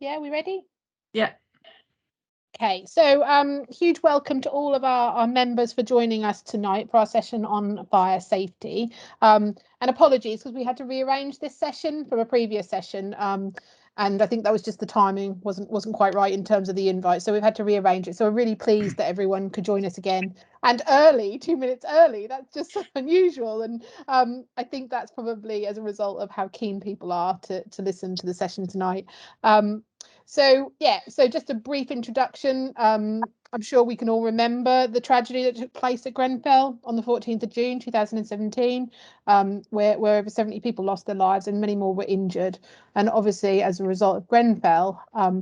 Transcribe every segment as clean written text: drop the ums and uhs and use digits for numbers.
Yeah, we ready? Yeah. Okay, so huge welcome to all of our members for joining us tonight for our session on fire safety. And apologies because we had to rearrange this session from a previous session. And I think that was just the timing wasn't quite right in terms of the invite. So we've had to rearrange it. So we're really pleased that everyone could join us again and early, 2 minutes early. That's just so unusual. And I think that's probably as a result of how keen people are to listen to the session tonight. So just a brief introduction. I'm sure we can all remember the tragedy that took place at Grenfell on the 14th of June 2017, where over 70 people lost their lives and many more were injured. And obviously, as a result of Grenfell,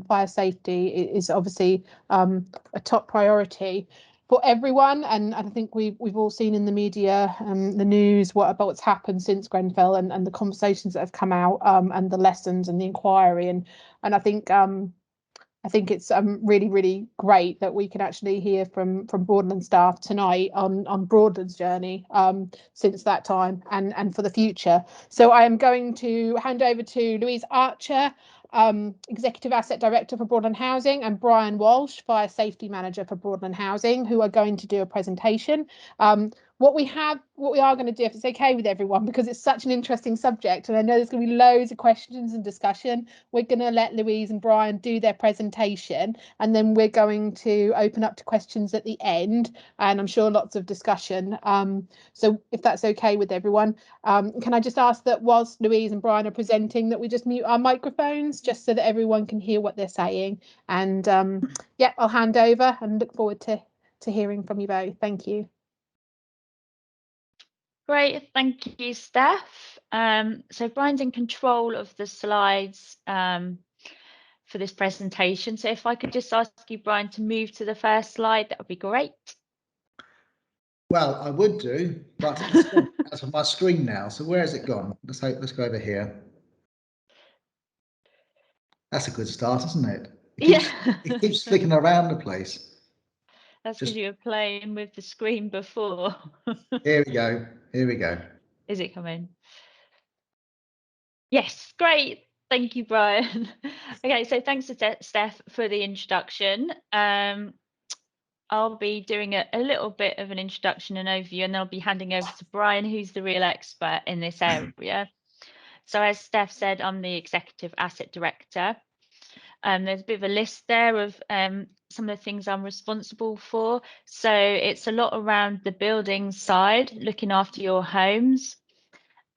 fire safety is obviously a top priority for everyone, and I think we've all seen in the media, the news, what's happened since Grenfell, and the conversations that have come out, and the lessons and the inquiry, and I think it's really great that we can actually hear from Broadland staff tonight on Broadland's journey since that time and for the future. So I am going to hand over to Louise Archer, Executive Asset Director for Broadland Housing, and Brian Walsh, Fire Safety Manager for Broadland Housing, who are going to do a presentation. What we are going to do, if it's okay with everyone, because it's such an interesting subject, and I know there's going to be loads of questions and discussion, we're going to let Louise and Brian do their presentation, and then we're going to open up to questions at the end, and I'm sure lots of discussion. So if that's okay with everyone, can I just ask that whilst Louise and Brian are presenting, that we just mute our microphones, just so that everyone can hear what they're saying. And yeah, I'll hand over and look forward to hearing from you both. Thank you. Great, thank you, Steph. So Brian's in control of the slides for this presentation. So if I could just ask you, Brian, to move to the first slide, that would be great. Well, I would do, but that's on my screen now. So where has it gone? Let's go over here. That's a good start, isn't it? It keeps flicking around the place. That's because you were playing with the screen before. Here we go. Here we go. Is it coming? Yes, great. Thank you, Brian. Okay, so thanks to Steph for the introduction. I'll be doing a little bit of an introduction and overview, and then I'll be handing over to Brian, who's the real expert in this area. So as Steph said, I'm the Executive Asset Director. There's a bit of a list there of some of the things I'm responsible for. So it's a lot around the building side, looking after your homes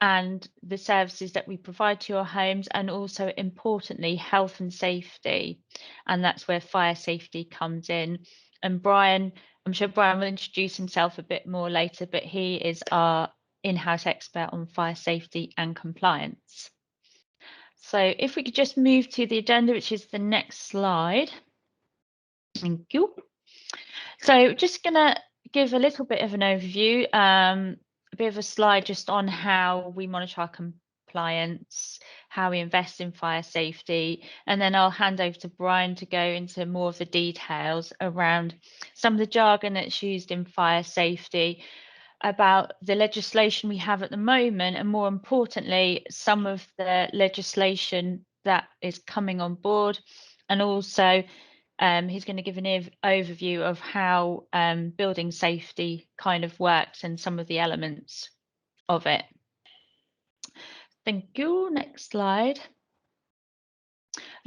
and the services that we provide to your homes, and also importantly, health and safety. And that's where fire safety comes in. And Brian, I'm sure Brian will introduce himself a bit more later, but he is our in-house expert on fire safety and compliance. So if we could just move to the agenda, which is the next slide. Thank you. So just going to give a little bit of an overview, a bit of a slide just on how we monitor our compliance, how we invest in fire safety, and then I'll hand over to Brian to go into more of the details around some of the jargon that's used in fire safety, about the legislation we have at the moment, and more importantly, some of the legislation that is coming on board. And also he's going to give an overview of how building safety kind of works and some of the elements of it. Thank you. Next slide.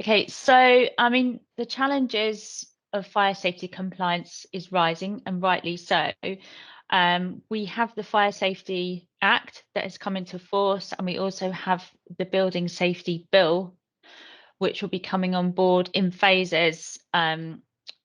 Okay, so I mean, the challenges of fire safety compliance is rising, and rightly so. We have the Fire Safety Act that has come into force, and we also have the Building Safety Bill, which will be coming on board in phases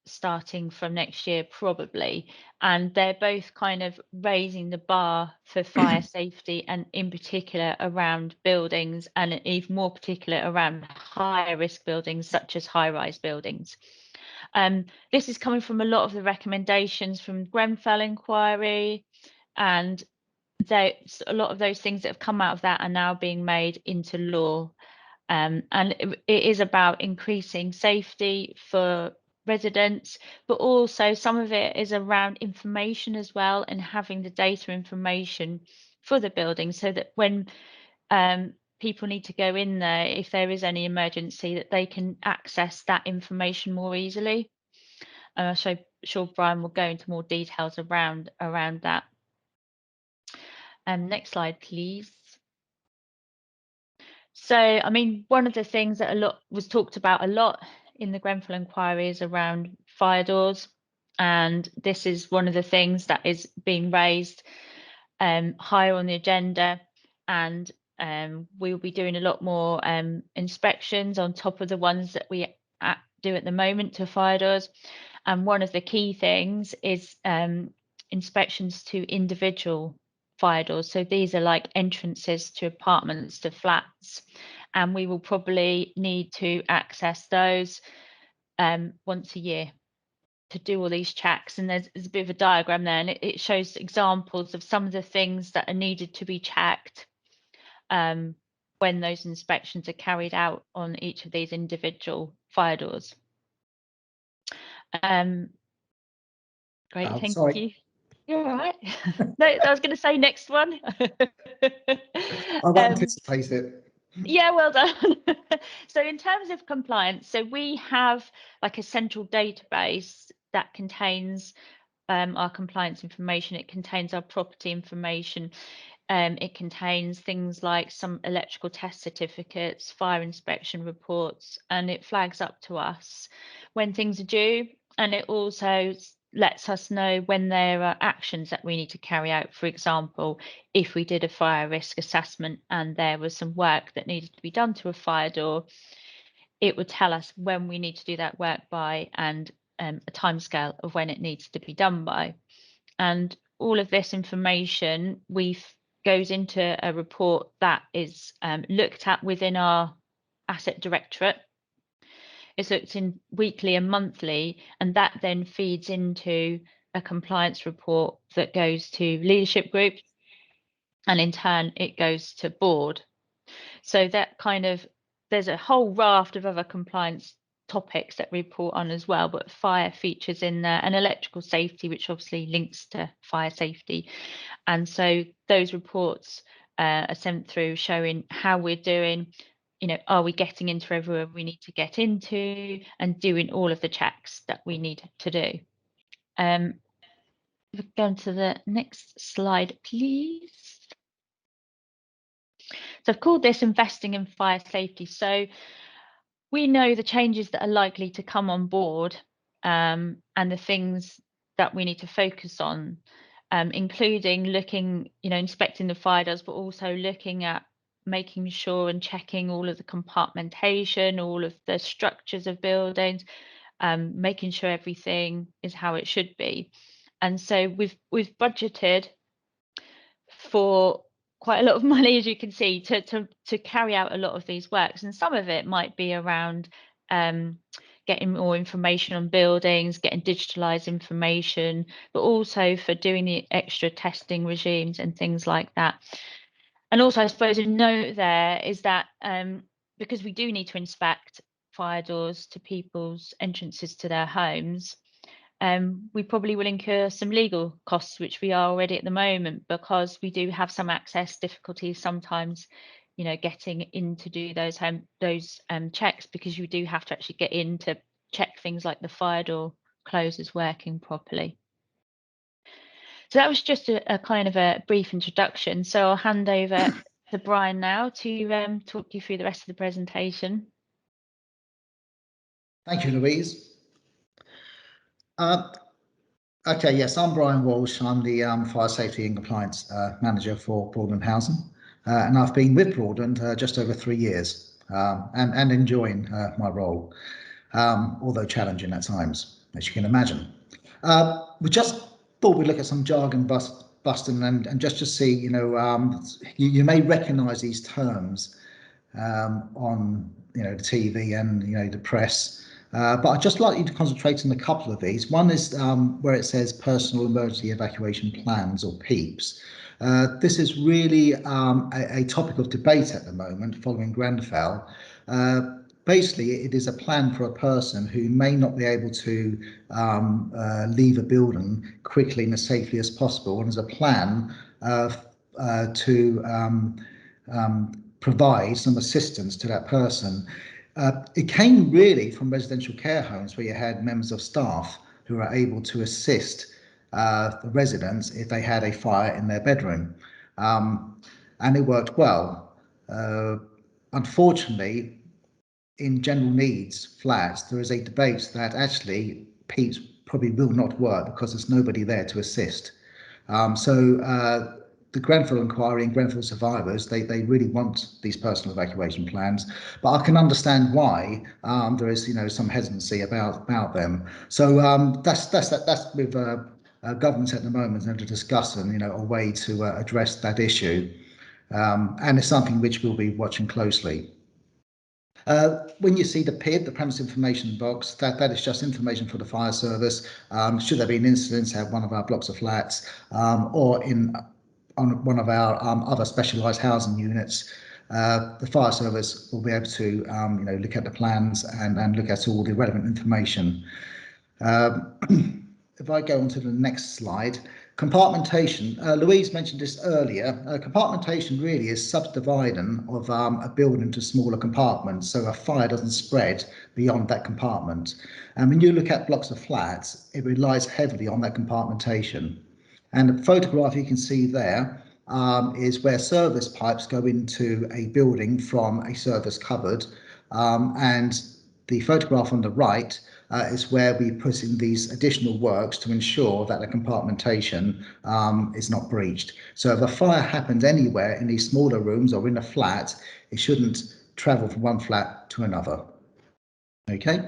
starting from next year probably. And they're both kind of raising the bar for fire safety, and in particular around buildings, and even more particular around higher risk buildings such as high-rise buildings. This is coming from a lot of the recommendations from Grenfell inquiry, and a lot of those things that have come out of that are now being made into law. And it is about increasing safety for residents, but also some of it is around information as well, and having the data information for the building, so that when people need to go in there if there is any emergency, that they can access that information more easily. I'm sure Brian will go into more details around that. Next slide, please. So, I mean, one of the things that was talked about a lot in the Grenfell inquiry is around fire doors, and this is one of the things that is being raised higher on the agenda, and we'll be doing a lot more inspections on top of the ones that we do at the moment to fire doors. And one of the key things is inspections to individual fire doors. So these are like entrances to apartments, to flats, and we will probably need to access those once a year to do all these checks. And there's a bit of a diagram there, and it shows examples of some of the things that are needed to be checked when those inspections are carried out on each of these individual fire doors. Great, thank you. You're all right. No, I was going to say next one. I've anticipated it. Yeah, well done. So in terms of compliance, so we have like a central database that contains our compliance information. It contains our property information. It contains things like some electrical test certificates, fire inspection reports, and it flags up to us when things are due. And it also lets us know when there are actions that we need to carry out. For example, if we did a fire risk assessment and there was some work that needed to be done to a fire door, it would tell us when we need to do that work by, and a timescale of when it needs to be done by. And all of this information goes into a report that is looked at within our asset directorate. It's looked in weekly and monthly, and that then feeds into a compliance report that goes to leadership group, and in turn it goes to board. So that there's a whole raft of other compliance topics that we report on as well, but fire features in there, and electrical safety, which obviously links to fire safety. And so those reports are sent through showing how we're doing. Are we getting into everywhere we need to get into, and doing all of the checks that we need to do. We'll go on to the next slide, please. So I've called this investing in fire safety. So we know the changes that are likely to come on board, and the things that we need to focus on, including looking, inspecting the fire doors, but also looking at making sure and checking all of the compartmentation, all of the structures of buildings, making sure everything is how it should be. And so we've budgeted for quite a lot of money, as you can see, to carry out a lot of these works. And some of it might be around getting more information on buildings, getting digitalized information, but also for doing the extra testing regimes and things like that. And also, I suppose a note there is that because we do need to inspect fire doors to people's entrances to their homes, we probably will incur some legal costs, which we are already at the moment, because we do have some access difficulties sometimes, getting in to do those checks, because you do have to actually get in to check things like the fire door closers working properly. So that was just a kind of a brief introduction. So I'll hand over to Brian now to talk you through the rest of the presentation. Thank you, Louise. Okay, yes, I'm Brian Walsh. I'm the Fire Safety and Compliance Manager for Broadland Housing, and I've been with Broadland just over 3 years, and enjoying my role, although challenging at times, as you can imagine. We just thought we'd look at some jargon busting and just to see, you may recognise these terms on the TV and the press. But I'd just like you to concentrate on a couple of these. One is where it says personal emergency evacuation plans, or PEEPs. This is really a topic of debate at the moment following Grenfell. Basically, it is a plan for a person who may not be able to leave a building quickly and as safely as possible, and as a plan to provide some assistance to that person. It came really from residential care homes where you had members of staff who were able to assist the residents if they had a fire in their bedroom. And it worked well. Unfortunately, in general needs flats, there is a debate that actually PEEPs probably will not work because there's nobody there to assist. So the Grenfell inquiry and Grenfell survivors, they really want these personal evacuation plans, but I can understand why there is, you know, some hesitancy about them. So that's with governments at the moment and to discuss and, you know, a way to address that issue, and it's something which we'll be watching closely. When you see the PID, the premise information box, that is just information for the fire service. Should there be an incident at one of our blocks of flats, or on one of our other specialised housing units, the fire service will be able to you know, look at the plans and look at all the relevant information. If I go on to the next slide, compartmentation. Louise mentioned this earlier. Compartmentation really is subdividing of a building into smaller compartments so a fire doesn't spread beyond that compartment. And when you look at blocks of flats, it relies heavily on that compartmentation. And the photograph you can see there is where service pipes go into a building from a service cupboard, and the photograph on the right is where we put in these additional works to ensure that the compartmentation is not breached. So if a fire happens anywhere in these smaller rooms or in a flat, it shouldn't travel from one flat to another. Okay.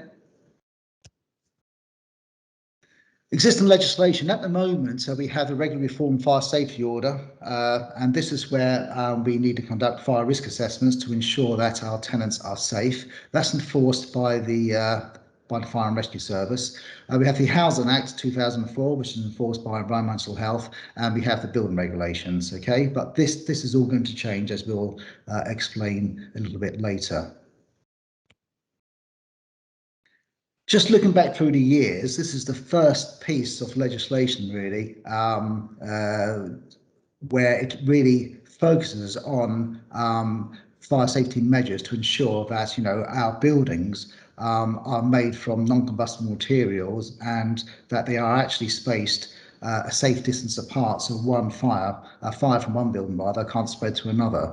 Existing legislation at the moment, so we have a regular reform fire safety order, and this is where we need to conduct fire risk assessments to ensure that our tenants are safe. That's enforced by the Fire and Rescue Service. We have the Housing Act 2004, which is enforced by Environmental Health, and we have the building regulations. Okay, but this is all going to change, as we'll explain a little bit later. Just looking back through the years, this is the first piece of legislation really where it really focuses on fire safety measures to ensure that, you know, our buildings are made from non-combustible materials and that they are actually spaced a safe distance apart, so a fire from one building rather can't spread to another.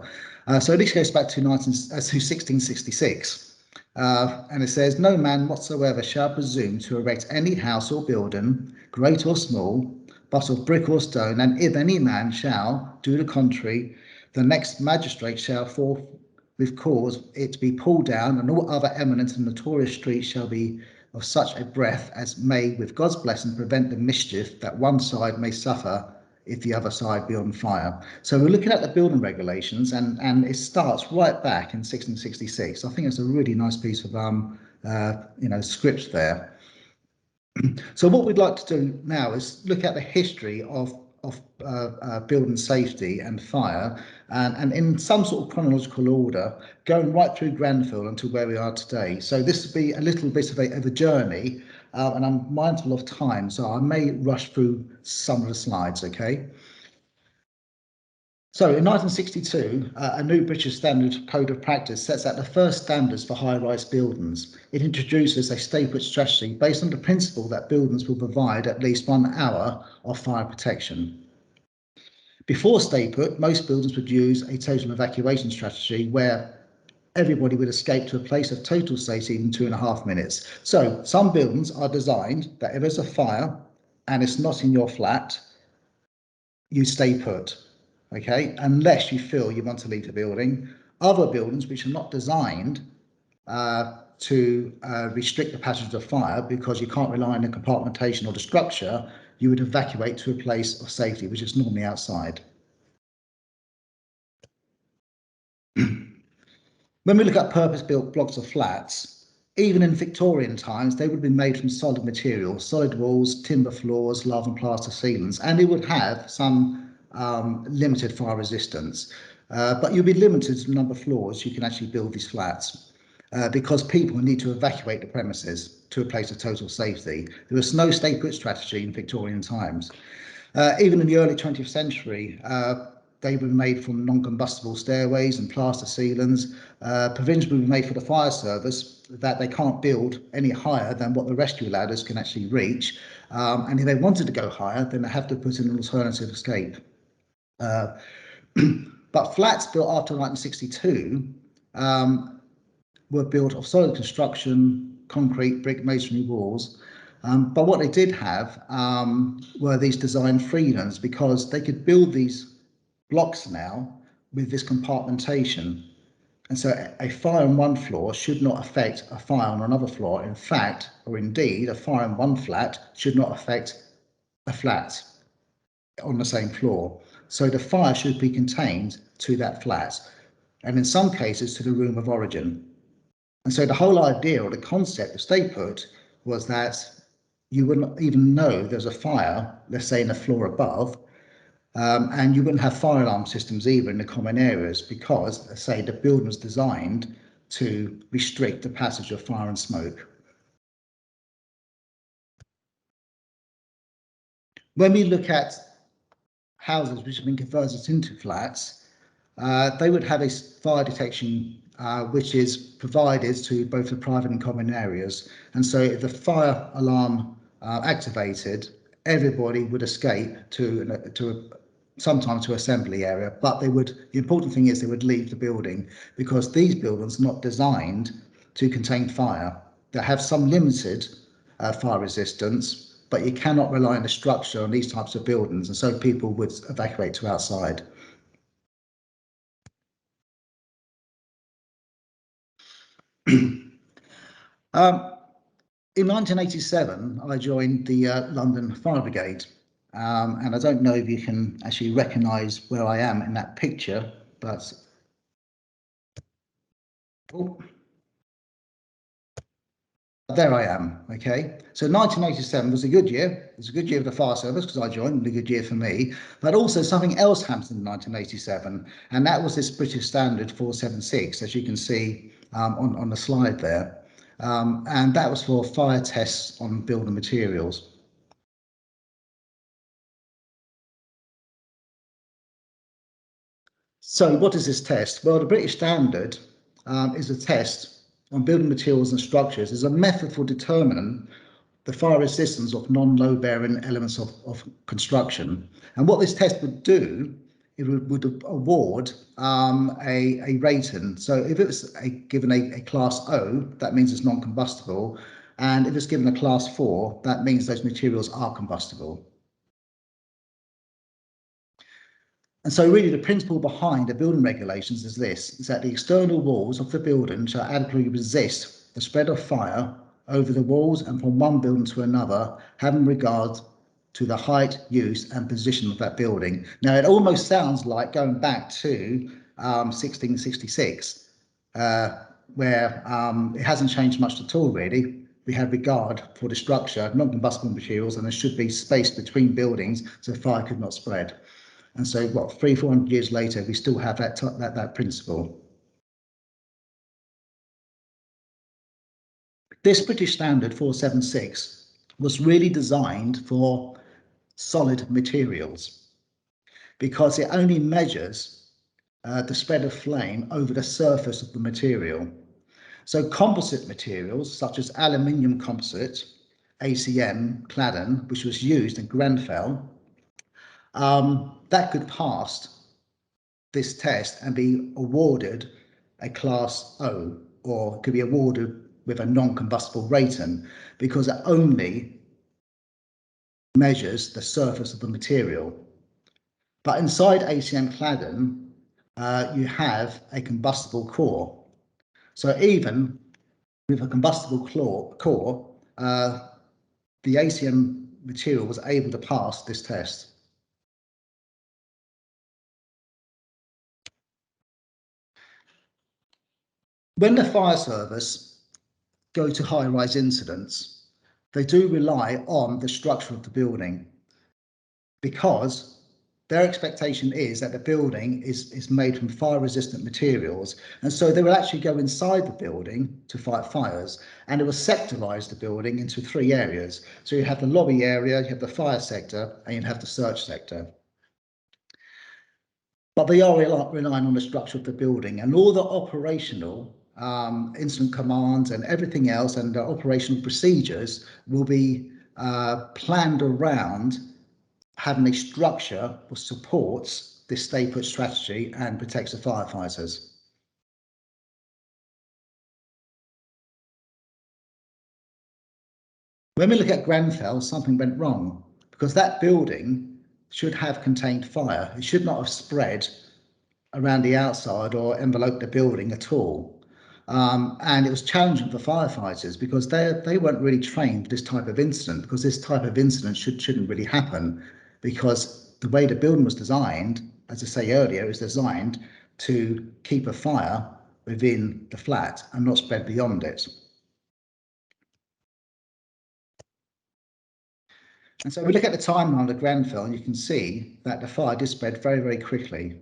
So this goes back to 1666. And it says, no man whatsoever shall presume to erect any house or building, great or small, but of brick or stone, and if any man shall do the contrary, the next magistrate shall forthwith cause it to be pulled down, and all other eminent and notorious streets shall be of such a breadth as may, with God's blessing, prevent the mischief that one side may suffer if the other side be on fire. So we're looking at the building regulations, and it starts right back in 1666. I think it's a really nice piece of you know, script there. So what we'd like to do now is look at the history of building safety and fire, and in some sort of chronological order, going right through Grenfell until where we are today. So this will be a little bit of a journey, and I'm mindful of time, so I may rush through some of the slides, okay? So in 1962, a new British Standard Code of Practice sets out the first standards for high-rise buildings. It introduces a stay-put strategy based on the principle that buildings will provide at least 1 hour of fire protection. Before stay-put, most buildings would use a total evacuation strategy where everybody would escape to a place of total safety in 2.5 minutes. So some buildings are designed that if there's a fire and it's not in your flat, you stay put. Okay, unless you feel you want to leave the building. Other buildings which are not designed to restrict the passage of fire, because you can't rely on the compartmentation or the structure, you would evacuate to a place of safety, which is normally outside. When we look at purpose-built blocks of flats, even in Victorian times, they would be made from solid materials, solid walls, timber floors, lava and plaster ceilings, and they would have some limited fire resistance, but you'll be limited to the number of floors you can actually build these flats because people need to evacuate the premises to a place of total safety. There was no stay-put strategy in Victorian times. Even in the early 20th century, they were made from non-combustible stairways and plaster ceilings. Provisions were made for the fire service that they can't build any higher than what the rescue ladders can actually reach. And if they wanted to go higher, then they have to put in an alternative escape. But flats built after 1962 were built of solid construction, concrete, brick, masonry walls. But what they did have were these design freedoms, because they could build these blocks now with this compartmentation. And so a fire on one floor should not affect a fire on another floor. In fact, or indeed, a fire on one flat should not affect a flat on the same floor. So the fire should be contained to that flat, and in some cases to the room of origin. And so the whole idea or the concept of stay put was that you wouldn't even know there's a fire, let's say in the floor above, and you wouldn't have fire alarm systems either in the common areas, because, let's say, the building was designed to restrict the passage of fire and smoke. When we look at houses which have been converted into flats, they would have a fire detection which is provided to both the private and common areas. And so if the fire alarm activated, everybody would escape sometimes to assembly area, but the important thing is they would leave the building, because these buildings are not designed to contain fire. They have some limited fire resistance, but you cannot rely on the structure on these types of buildings, and so people would evacuate to outside. In 1987, I joined the London Fire Brigade, and I don't know if you can actually recognise where I am in that picture, but there I am. Okay, so 1987 was a good year. It was a good year for the fire service because I joined, and a good year for me. But also something else happened in 1987, and that was this British Standard 476, as you can see on the slide there. And that was for fire tests on building materials. So what is this test? Well, the British Standard is a test on building materials and structures. It's a method for determining the fire resistance of non-load bearing elements of construction. And what this test would do, it would award a rating. So if it was given a class O, that means it's non-combustible. And if it's given a class 4, that means those materials are combustible. And so really the principle behind the building regulations is this, is that the external walls of the building shall adequately resist the spread of fire over the walls and from one building to another, having regard to the height, use and position of that building. Now it almost sounds like going back to 1666, where it hasn't changed much at all really. We have regard for the structure, non-combustible materials, and there should be space between buildings so fire could not spread. And so, what, 300-400 years later, we still have that principle. This British Standard 476 was really designed for solid materials because it only measures the spread of flame over the surface of the material. So composite materials such as aluminium composite, ACM Cladding, which was used in Grenfell, that could pass this test and be awarded a class O, or could be awarded with a non-combustible rating, because it only measures the surface of the material. But inside ACM cladding, you have a combustible core. So even with a combustible core, the ACM material was able to pass this test. When the fire service go to high-rise incidents, they do rely on the structure of the building, because their expectation is that the building is made from fire-resistant materials, and so they will actually go inside the building to fight fires, and it will sectorize the building into 3 areas. So you have the lobby area, you have the fire sector, and you have the search sector. But they are relying on the structure of the building, and all the operational incident commands and everything else and the operational procedures will be planned around having a structure that supports this stay put strategy and protects the firefighters. When we look at Grenfell, something went wrong because that building should have contained fire. It should not have spread around the outside or enveloped the building at all. And it was challenging for firefighters because they weren't really trained for this type of incident, because this type of incident shouldn't really happen, because the way the building was designed, as I say earlier, is designed to keep a fire within the flat and not spread beyond it. And so we look at the timeline of Grenfell, and you can see that the fire did spread very, very quickly.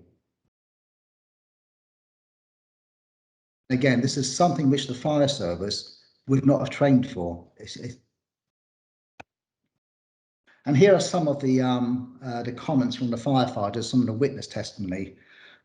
Again, this is something which the fire service would not have trained for. And here are some of the comments from the firefighters, some of the witness testimony.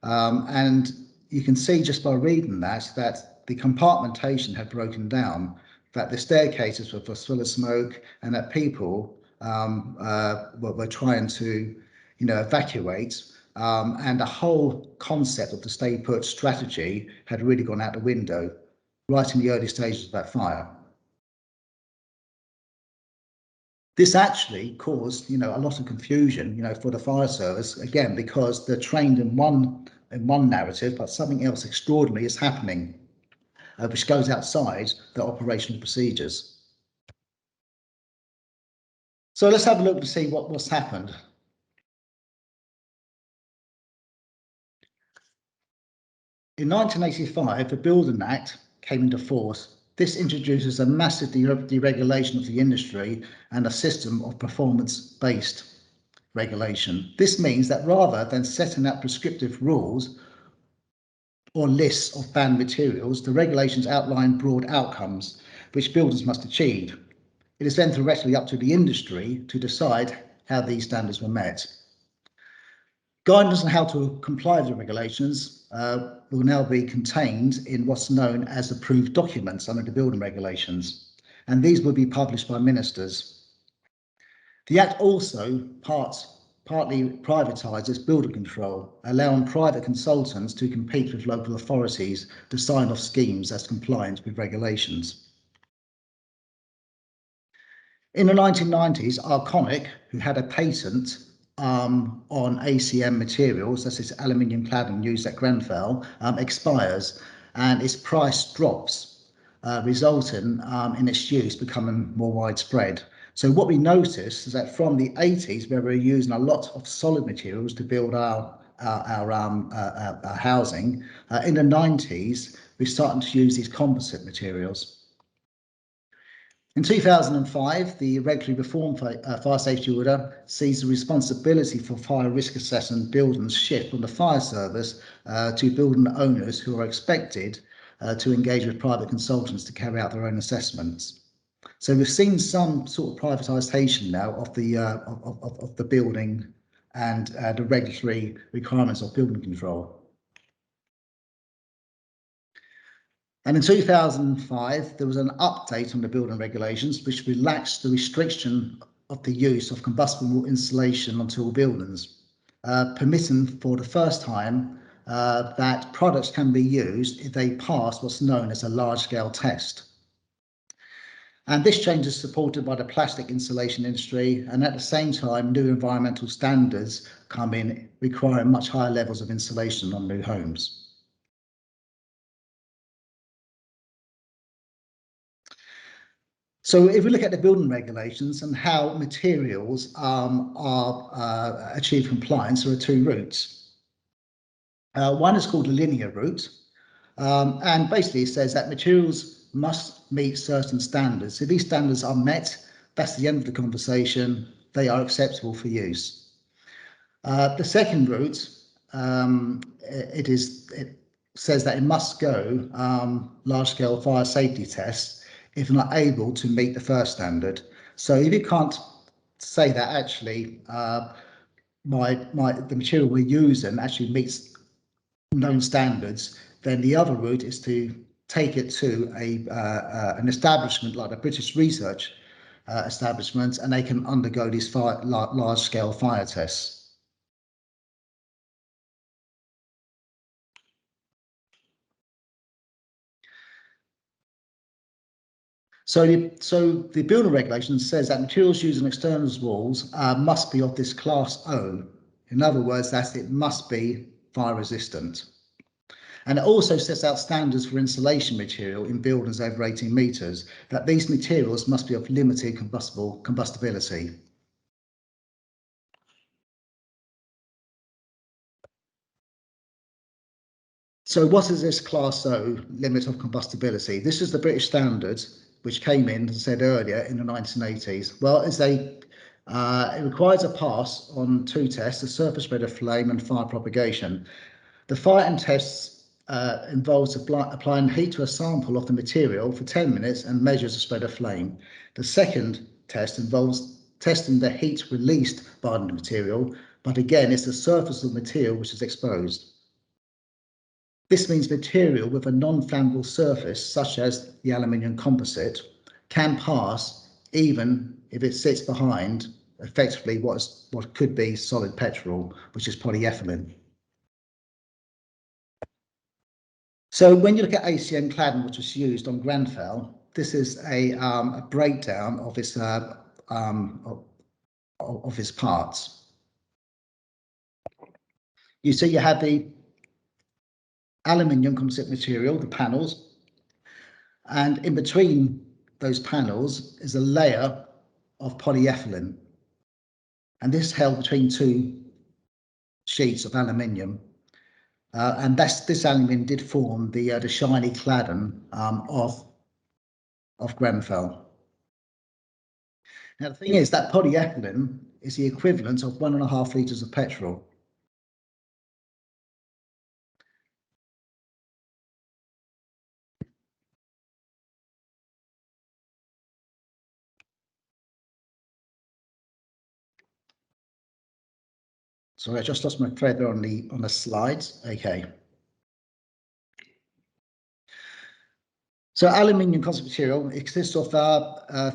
And you can see just by reading that the compartmentation had broken down, that the staircases were full of smoke, and that people were trying to, evacuate. And the whole concept of the stay put strategy had really gone out the window right in the early stages of that fire. This actually caused, a lot of confusion, for the fire service, again, because they're trained in one narrative, but something else extraordinary is happening, which goes outside the operational procedures. So let's have a look to see what's happened. In 1985, the Building Act came into force. This introduces a massive deregulation of the industry and a system of performance-based regulation. This means that rather than setting out prescriptive rules or lists of banned materials, the regulations outline broad outcomes which builders must achieve. It is then theoretically up to the industry to decide how these standards were met. Guidance on how to comply with the regulations will now be contained in what's known as approved documents under the building regulations, and these will be published by ministers. The Act also partly privatises building control, allowing private consultants to compete with local authorities to sign off schemes as compliant with regulations. In the 1990s, Arconic, who had a patent on ACM materials, that's this aluminium cladding used at Grenfell, expires, and its price drops, resulting in its use becoming more widespread. So what we noticed is that from the 80s, where we were using a lot of solid materials to build our housing, in the 90s, we're starting to use these composite materials. In 2005, the Regulatory Reform Fire Safety Order sees the responsibility for fire risk assessment buildings shift from the fire service to building owners, who are expected to engage with private consultants to carry out their own assessments. So we've seen some sort of privatisation now of the building and the regulatory requirements of building control. And in 2005, there was an update on the building regulations, which relaxed the restriction of the use of combustible insulation on tall buildings, permitting for the first time that products can be used if they pass what's known as a large-scale test. And this change is supported by the plastic insulation industry, and at the same time, new environmental standards come in requiring much higher levels of insulation on new homes. So if we look at the building regulations and how materials achieve compliance, there are two routes. One is called the linear route, and basically it says that materials must meet certain standards. If these standards are met, that's the end of the conversation. They are acceptable for use. The second route, it says that it must go large-scale fire safety tests if not able to meet the first standard. So if you can't say that actually the material we're using actually meets known standards, then the other route is to take it to an establishment like the British Research establishment, and they can undergo these large-scale fire tests. So the building regulation says that materials used in external walls must be of this class O. In other words, that it must be fire resistant. And it also sets out standards for insulation material in buildings over 18 metres, that these materials must be of limited combustibility. So what is this Class O limit of combustibility? This is the British standard, which came in, as I said earlier, in the 1980s. Well, it requires a pass on 2 tests, the surface spread of flame and fire propagation. The fire tests involves applying heat to a sample of the material for 10 minutes and measures the spread of flame. The second test involves testing the heat released by the material, but again, it's the surface of the material which is exposed. This means material with a non-flammable surface, such as the aluminium composite, can pass even if it sits behind effectively what could be solid petrol, which is polyethylene. So when you look at ACM cladding, which was used on Grenfell, this is a breakdown of its parts. You see, you have the aluminium composite material, the panels, and in between those panels is a layer of polyethylene, and this held between 2 sheets of aluminium. And this aluminium did form the shiny cladding of Grenfell. Now the thing is that polyethylene is the equivalent of 1.5 litres of petrol. Sorry, I just lost my thread there on the slides. Okay. So aluminium composite material consists of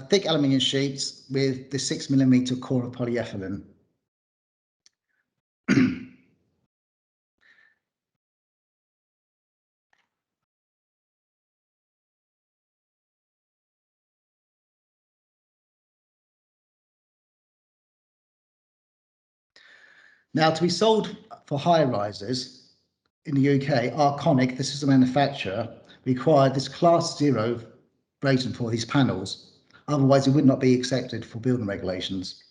thick aluminium sheets with the 6mm core of polyethylene. Now, to be sold for high rises in the UK, Arconic, this is the manufacturer, required this Class 0 rating for these panels. Otherwise, it would not be accepted for building regulations.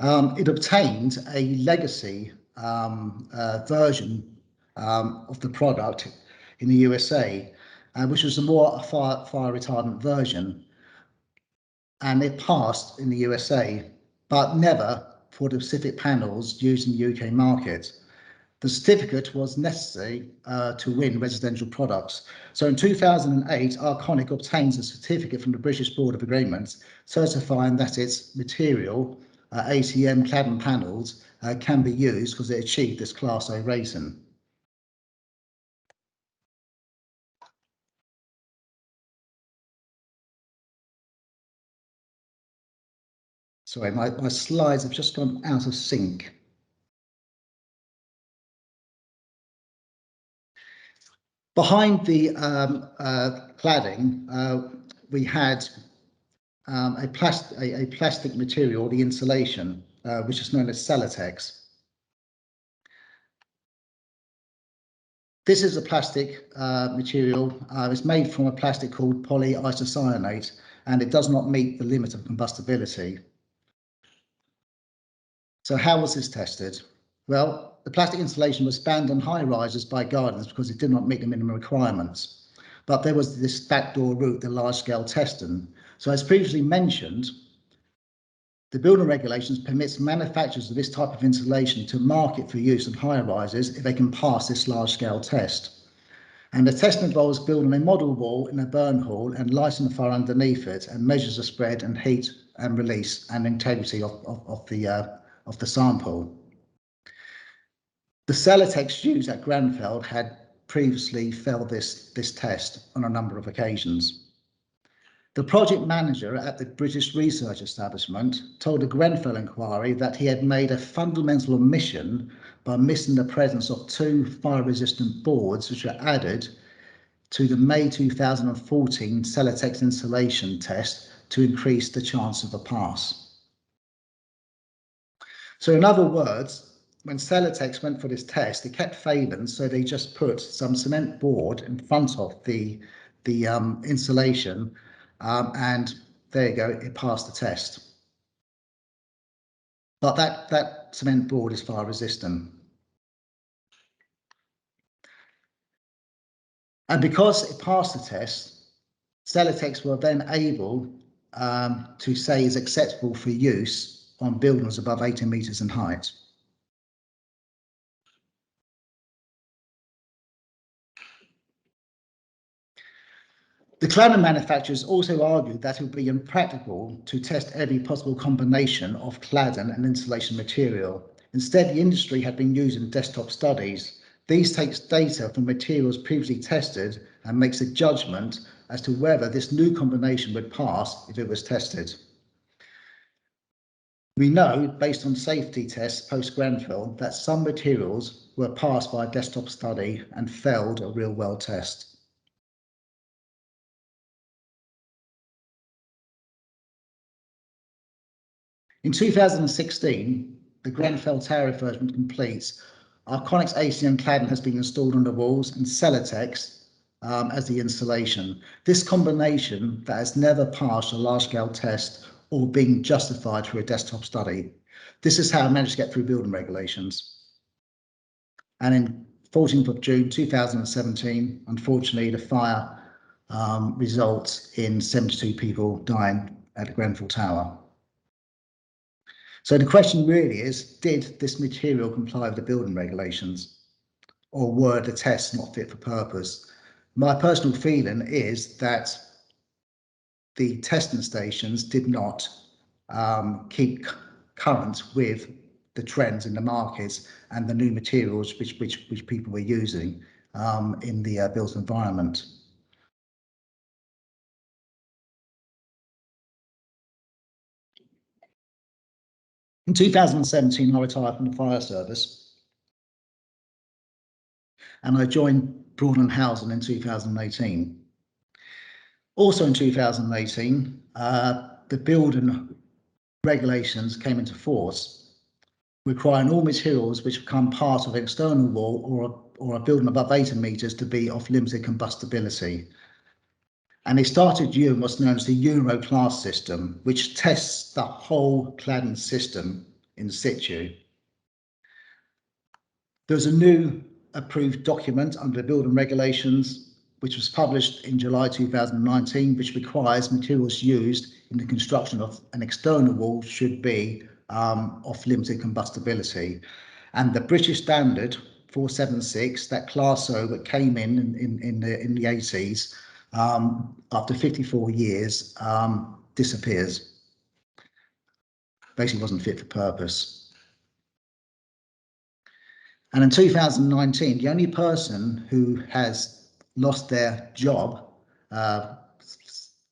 It obtained a legacy version of the product in the USA, which was a more fire retardant version, and it passed in the USA, but never for the specific panels used in the UK market. The certificate was necessary to win residential products. So in 2008, Arconic obtains a certificate from the British Board of Agreements certifying that its material, ACM Cladding Panels, can be used because it achieved this Class A rating. Sorry, my slides have just gone out of sync. Behind the cladding, we had a plastic material, the insulation, which is known as Celotex. This is a plastic material. It's made from a plastic called polyisocyanate, and it does not meet the limit of combustibility. So how was this tested? Well, the plastic insulation was banned on high rises by gardeners because it did not meet the minimum requirements. But there was this backdoor route, the large-scale testing. So as previously mentioned, the building regulations permits manufacturers of this type of insulation to market for use on high rises if they can pass this large-scale test. And the test involves building a model wall in a burn hall and lighting the fire underneath it, and measures the spread and heat and release and integrity of the sample. The Celotex used at Grenfell had previously failed this test on a number of occasions. The project manager at the British Research Establishment told the Grenfell inquiry that he had made a fundamental omission by missing the presence of 2 fire-resistant boards which were added to the May 2014 Celotex insulation test to increase the chance of a pass. So in other words, when Celotex went for this test, it kept failing, so they just put some cement board in front of the insulation, and there you go, it passed the test. But that cement board is fire resistant. And because it passed the test, Celotex were then able to say is acceptable for use on buildings above 18 metres in height. The cladding manufacturers also argued that it would be impractical to test every possible combination of cladding and insulation material. Instead, the industry had been using desktop studies. These takes data from materials previously tested and makes a judgment as to whether this new combination would pass if it was tested. We know, based on safety tests post-Grenfell, that some materials were passed by a desktop study and failed a real-world test. In 2016, the Grenfell tower refurbishment completes. Arconic's ACM cladding has been installed on the walls and Celotex as the insulation. This combination that has never passed a large-scale test or been justified through a desktop study. This is how I managed to get through building regulations. And in 14th of June 2017, unfortunately, the fire results in 72 people dying at the Grenfell Tower. So the question really is, did this material comply with the building regulations, or were the tests not fit for purpose? My personal feeling is that the testing stations did not keep current with the trends in the markets and the new materials which people were using in the built environment. In 2017, I retired from the fire service and I joined Broadland Housing in 2018. Also in 2018, the building regulations came into force, requiring all materials which become part of an external wall or a building above 18 metres to be of limited combustibility. And they started using what's known as the Euro class system, which tests the whole cladding system in situ. There's a new approved document under the building regulations, which was published in July 2019, which requires materials used in the construction of an external wall should be of limited combustibility. And the British standard 476, that class O that came in the 80s, after 54 years, disappears. Basically wasn't fit for purpose. And in 2019, the only person who has lost their job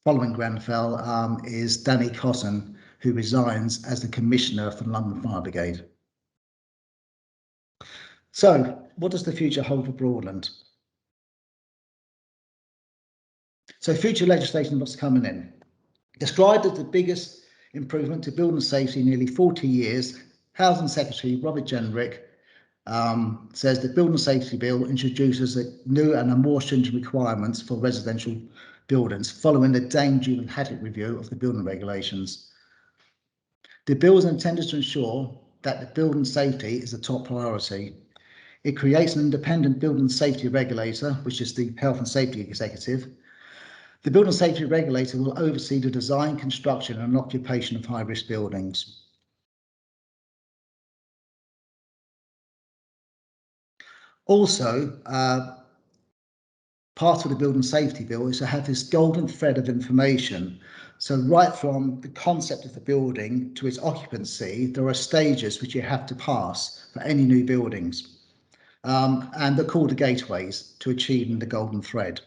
following Grenfell is Danny Cotton, who resigns as the Commissioner for the London Fire Brigade. So, what does the future hold for Broadland? So, future legislation what's coming in. Described as the biggest improvement to building safety in nearly 40 years, Housing Secretary Robert Jenrick says the Building Safety Bill introduces new and more stringent requirements for residential buildings following the danger and hazard review of the building regulations. The bill is intended to ensure that the building safety is a top priority. It creates an independent building safety regulator, which is the Health and Safety Executive. The building safety regulator will oversee the design, construction and occupation of high-risk buildings. Also, part of the building safety bill is to have this golden thread of information. So right from the concept of the building to its occupancy, there are stages which you have to pass for any new buildings. and they're called the gateways to achieving the golden thread.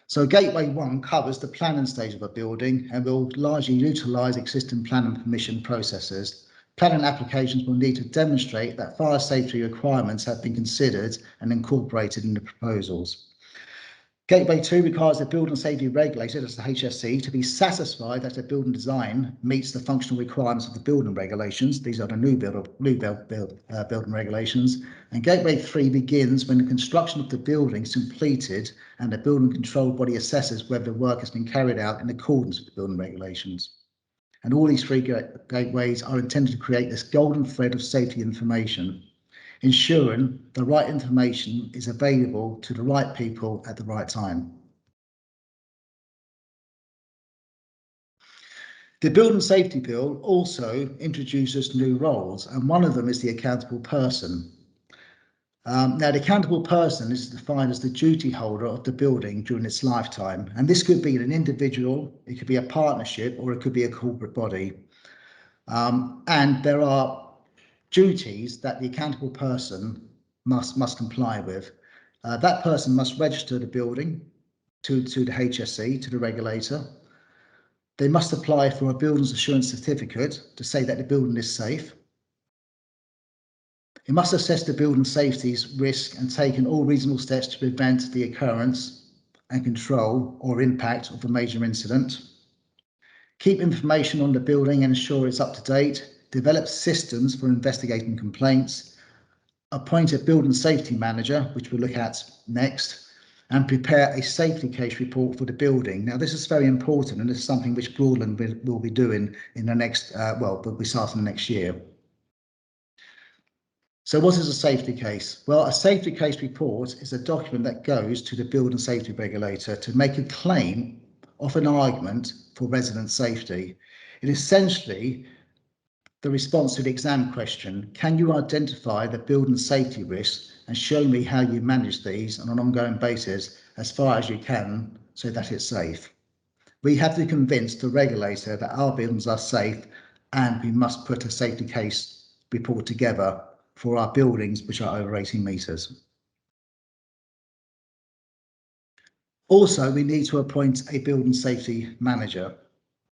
So Gateway 1 covers the planning stage of a building and will largely utilise existing planning permission processes. Planning applications will need to demonstrate that fire safety requirements have been considered and incorporated in the proposals. Gateway 2 requires the building safety regulator, that's the HSC, to be satisfied that the building design meets the functional requirements of the building regulations. These are the new building regulations. And Gateway 3 begins when the construction of the building is completed and the building control body assesses whether the work has been carried out in accordance with the building regulations. And all these three gateways are intended to create this golden thread of safety information, ensuring the right information is available to the right people at the right time. The Building Safety Bill also introduces new roles, and one of them is the accountable person. Now, the accountable person is defined as the duty holder of the building during its lifetime, and this could be an individual, it could be a partnership, or it could be a corporate body. And there are duties that the accountable person must comply with. That person must register the building to the HSE, to the regulator. They must apply for a buildings assurance certificate to say that the building is safe. It must assess the building safety's risk and take all reasonable steps to prevent the occurrence and control or impact of a major incident. Keep information on the building and ensure it's up to date. Develop systems for investigating complaints. Appoint a building safety manager, which we'll look at next, and prepare a safety case report for the building. Now, this is very important, and this is something which Broadland will be doing in the next, will be starting next year. So what is a safety case? Well, a safety case report is a document that goes to the building safety regulator to make a claim of an argument for resident safety. It is essentially the response to the exam question: can you identify the building safety risks and show me how you manage these on an ongoing basis as far as you can so that it's safe? We have to convince the regulator that our buildings are safe, and we must put a safety case report together for our buildings which are over 18 metres. Also, we need to appoint a building safety manager.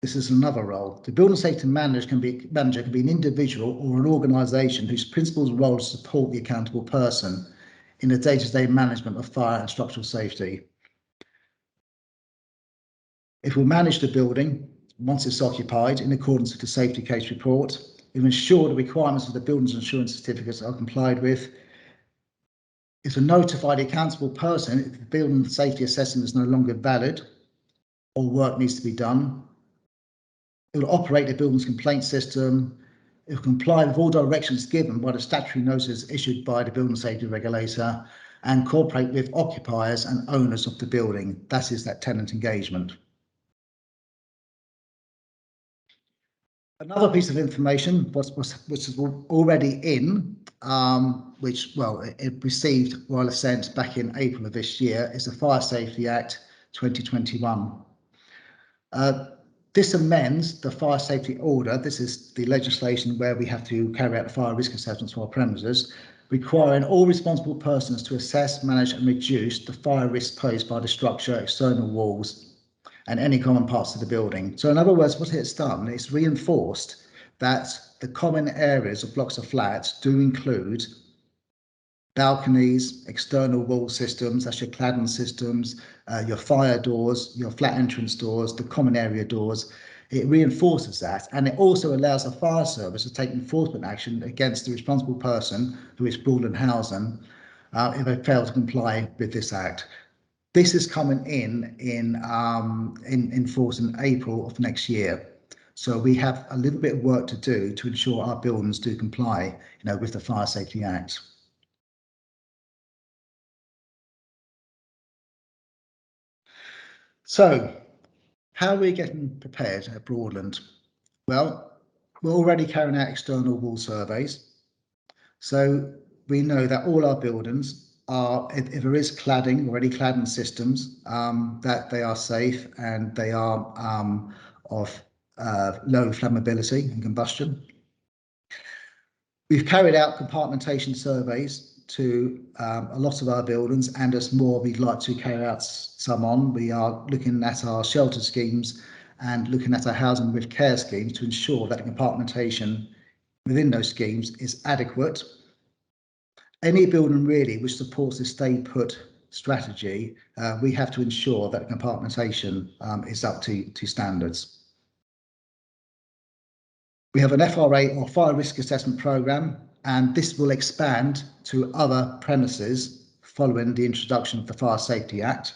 This is another role. The building safety manager can be an individual or an organisation whose principal role is to support the accountable person in the day-to-day management of fire and structural safety. It will manage the building once it's occupied in accordance with the safety case report. It will ensure the requirements of the building's insurance certificates are complied with. It will notify the accountable person if the building safety assessment is no longer valid or work needs to be done. It will operate the building's complaint system. It will comply with all directions given by the statutory notices issued by the building safety regulator and cooperate with occupiers and owners of the building. That is that tenant engagement. Another piece of information which is already in, it received royal assent back in April of this year, is the Fire Safety Act 2021. This amends the fire safety order. This is the legislation where we have to carry out the fire risk assessments for our premises, requiring all responsible persons to assess, manage and reduce the fire risk posed by the structure, external walls and any common parts of the building. So in other words, what it's done is reinforced that the common areas of blocks of flats do include balconies, external wall systems, that's your cladding systems, your fire doors, your flat entrance doors, the common area doors. It reinforces that, and it also allows the fire service to take enforcement action against the responsible person, who is Broadland Housing, if they fail to comply with this act. This is coming in force in April of next year. So we have a little bit of work to do to ensure our buildings do comply, with the Fire Safety Act. So how are we getting prepared at Broadland? Well, we're already carrying out external wall surveys. So we know that all our buildings are, if there is cladding, already cladding systems, that they are safe and they are of low flammability and combustion. We've carried out compartmentation surveys to a lot of our buildings, and as more we'd like to carry out some on. We are looking at our shelter schemes and looking at our housing with care schemes to ensure that the compartmentation within those schemes is adequate. Any building really which supports the stay put strategy, we have to ensure that compartmentation is up to standards. We have an FRA or fire risk assessment programme, and this will expand to other premises following the introduction of the Fire Safety Act.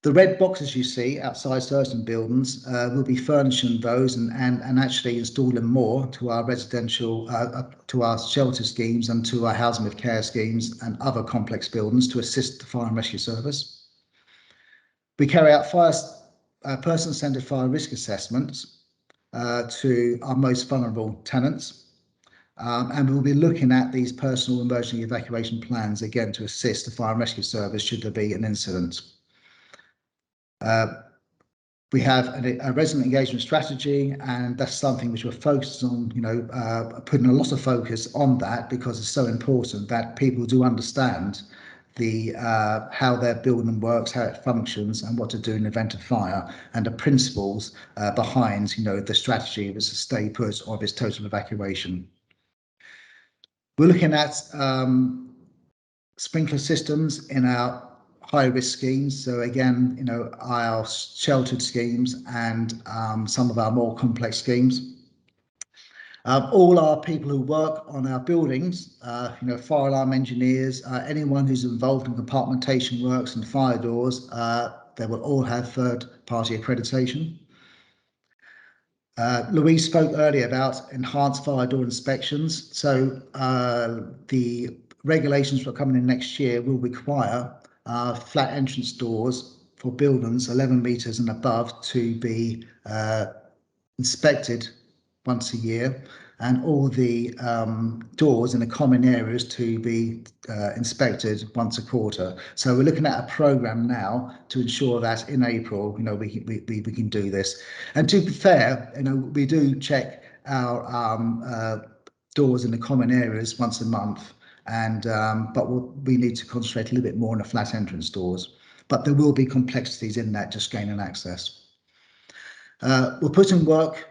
The red boxes you see outside certain buildings, will be furnishing those and actually installing more to our residential, to our shelter schemes and to our housing with care schemes and other complex buildings to assist the fire and rescue service. We carry out person-centred fire risk assessments to our most vulnerable tenants. And we'll be looking at these personal emergency evacuation plans again to assist the fire and rescue service should there be an incident. We have a resident engagement strategy, and that's something which we're focused on, putting a lot of focus on that because it's so important that people do understand the how their building works, how it functions, and what to do in the event of fire, and the principles behind, the strategy of its stay put or of its total evacuation. We're looking at sprinkler systems in our high risk schemes. So again, our sheltered schemes and some of our more complex schemes. All our people who work on our buildings, fire alarm engineers, anyone who's involved in compartmentation works and fire doors, they will all have third-party accreditation. Louise spoke earlier about enhanced fire door inspections. So the regulations for coming in next year will require flat entrance doors for buildings 11 metres and above to be inspected once a year, and all the doors in the common areas to be inspected once a quarter. So we're looking at a programme now to ensure that in April, we can do this. And to be fair, we do check our doors in the common areas once a month, and but we need to concentrate a little bit more on the flat entrance doors. But there will be complexities in that, just gaining access. We're putting work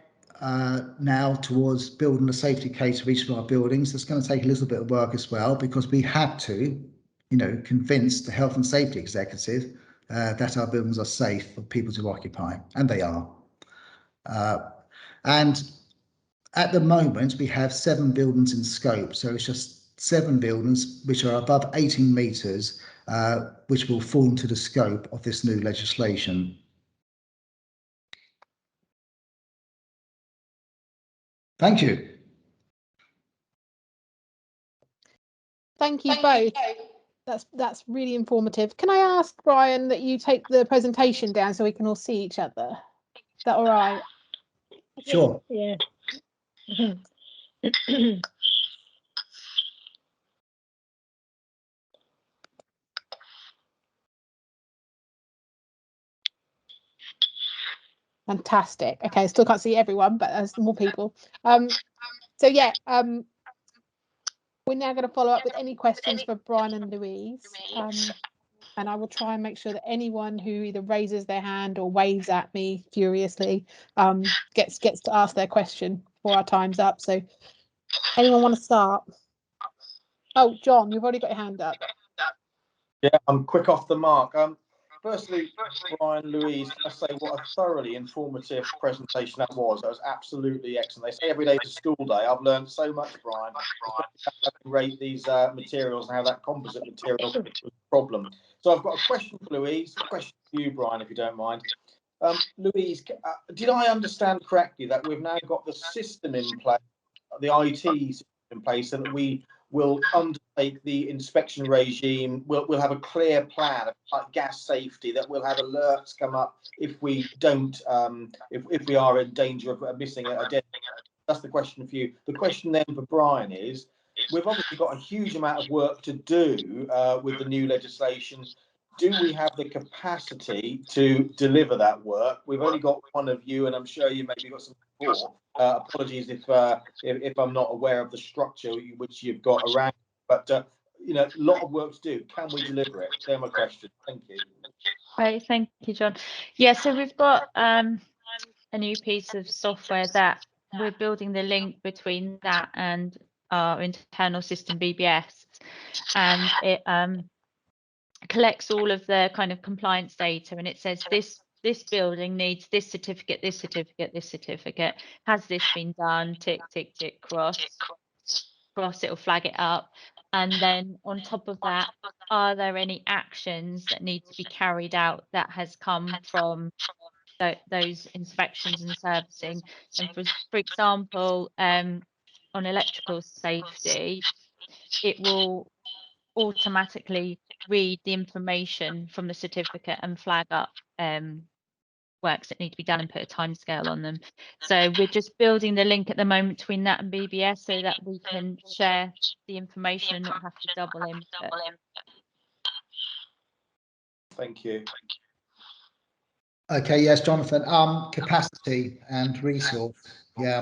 now towards building a safety case for each of our buildings. It's going to take a little bit of work as well, because we have to, convince the health and safety executive that our buildings are safe for people to occupy, and they are. And at the moment, we have 7 buildings in scope, so it's just 7 buildings which are above 18 metres, which will fall into the scope of this new legislation. Thank you. Thank you both. That's really informative. Can I ask, Brian, that you take the presentation down so we can all see each other? Is that all right? Sure. Yeah. Fantastic. Okay, still can't see everyone, but there's more people. So yeah, we're now going to follow up with any questions for Brian and Louise, and I will try and make sure that anyone who either raises their hand or waves at me furiously gets to ask their question before our time's up. So anyone want to start? Oh, John, you've already got your hand up. Yeah, I'm quick off the mark. Firstly, Brian, Louise, can I say what a thoroughly informative presentation that was? That was absolutely excellent. They say every day is a school day. I've learned so much, Brian. How to rate these materials and how that composite material was a problem. So I've got a question for Louise, a question for you, Brian, if you don't mind. Louise, did I understand correctly that we've now got the system in place, the IT system in place, so that we will undertake the inspection regime? We'll have a clear plan of like gas safety, that we'll have alerts come up if we don't, if we are in danger of missing a dead. That's the question for you. The question then for Brian is, we've obviously got a huge amount of work to do with the new legislation. Do we have the capacity to deliver that work? We've only got one of you, and I'm sure you maybe got some support. Apologies if I'm not aware of the structure which you've got around, but you know, a lot of work to do. Can we deliver it? They're my questions. Thank you. Great, thank you, John. Yeah, so we've got a new piece of software that we're building the link between that and our internal system BBS, and it collects all of the kind of compliance data, and it says this building needs this certificate, this certificate, this certificate. Has this been done? Tick, tick, tick, cross. It'll flag it up. And then on top of that, are there any actions that need to be carried out that has come from those inspections and servicing? And for example, on electrical safety, it will automatically read the information from the certificate and flag up works that need to be done and put a timescale on them. So we're just building the link at the moment between that and BBS so that we can share the information and not have to double input. Thank you. Okay, yes, Jonathan. Capacity and resource. Yeah,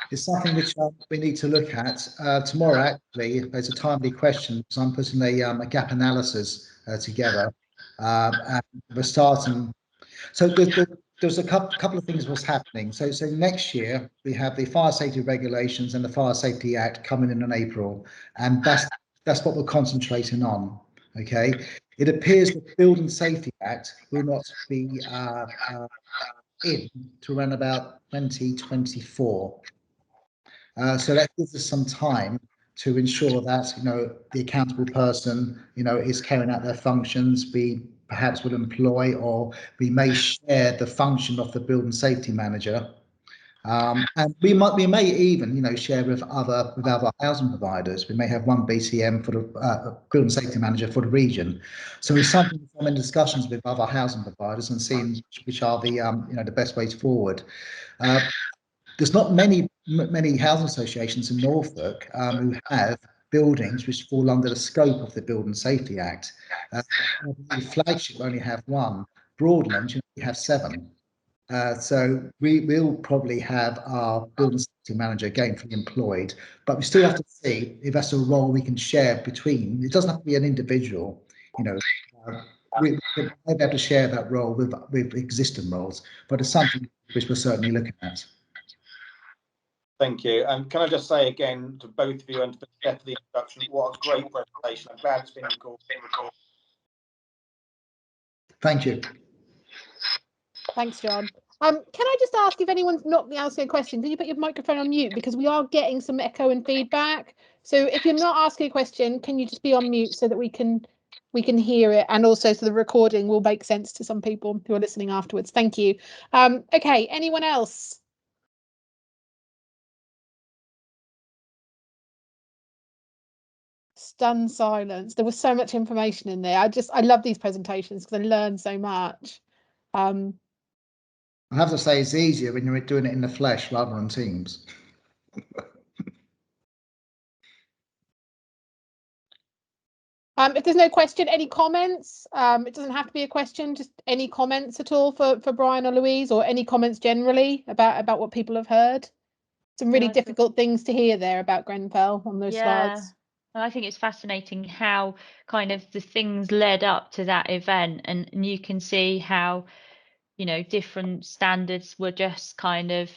it's something which we need to look at tomorrow. Actually, there's a timely question, so I'm putting a gap analysis together, and we're starting. So there's a couple of things what's happening. So next year we have the fire safety regulations and the Fire Safety Act coming in April, and that's what we're concentrating on. Okay, it appears the Building Safety Act will not be in to around about 2024. So that gives us some time to ensure that, you know, the accountable person, you know, is carrying out their functions. We perhaps will employ, or we may share the function of the building safety manager, and we may even, you know, share with other housing providers. We may have one BCM for the building safety manager for the region. So we're starting some in discussions with other housing providers and seeing which are the you know, the best ways forward. There's not many housing associations in Norfolk who have buildings which fall under the scope of the Building Safety Act. The flagship only have one. Broadland, you know, we have 7. So we will probably have our building safety manager gainfully employed, but we still have to see if that's a role we can share between. It doesn't have to be an individual, you know. We may be able to share that role with existing roles, but it's something which we're certainly looking at. Thank you. And can I just say again to both of you and to Steph for the introduction, what a great presentation. I'm glad it's been recorded. Thank you. Thanks, John. Can I just ask if anyone's not asking a question, can you put your microphone on mute, because we are getting some echo and feedback. So if you're not asking a question, can you just be on mute so that we can hear it, and also so the recording will make sense to some people who are listening afterwards. Thank you. Okay, anyone else? Stunned silence. There was so much information in there. I love these presentations because I learn so much. I have to say it's easier when you're doing it in the flesh rather than Teams. If there's no question, any comments? It doesn't have to be a question, just any comments at all for Brian or Louise, or any comments generally about what people have heard. Some really difficult things to hear there about Grenfell on those slides. I think it's fascinating how kind of the things led up to that event, and you can see how, you know, different standards were just kind of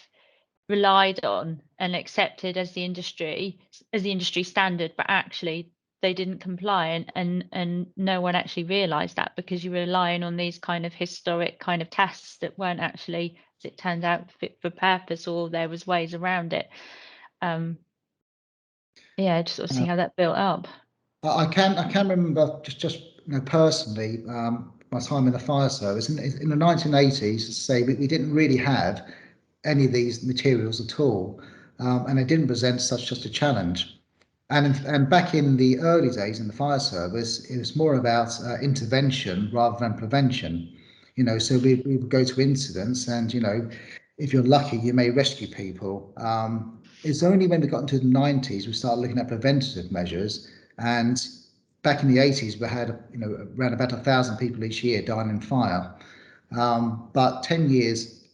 relied on and accepted as the industry standard, but actually they didn't comply, and no one actually realized that, because you're relying on these kind of historic kind of tests that weren't actually, as it turned out, fit for purpose, or there was ways around it. Yeah, just sort of see how that built up. I can remember just you know, personally, my time in the fire service in the 1980s. Say we didn't really have any of these materials at all, and it didn't present such just a challenge. And back in the early days in the fire service, it was more about intervention rather than prevention. You know, so we would go to incidents, and you know, if you're lucky, you may rescue people. It's only when we got into the 90s we started looking at preventative measures, and back in the 80s we had, you know, around about 1,000 people each year dying in fire. But 10 years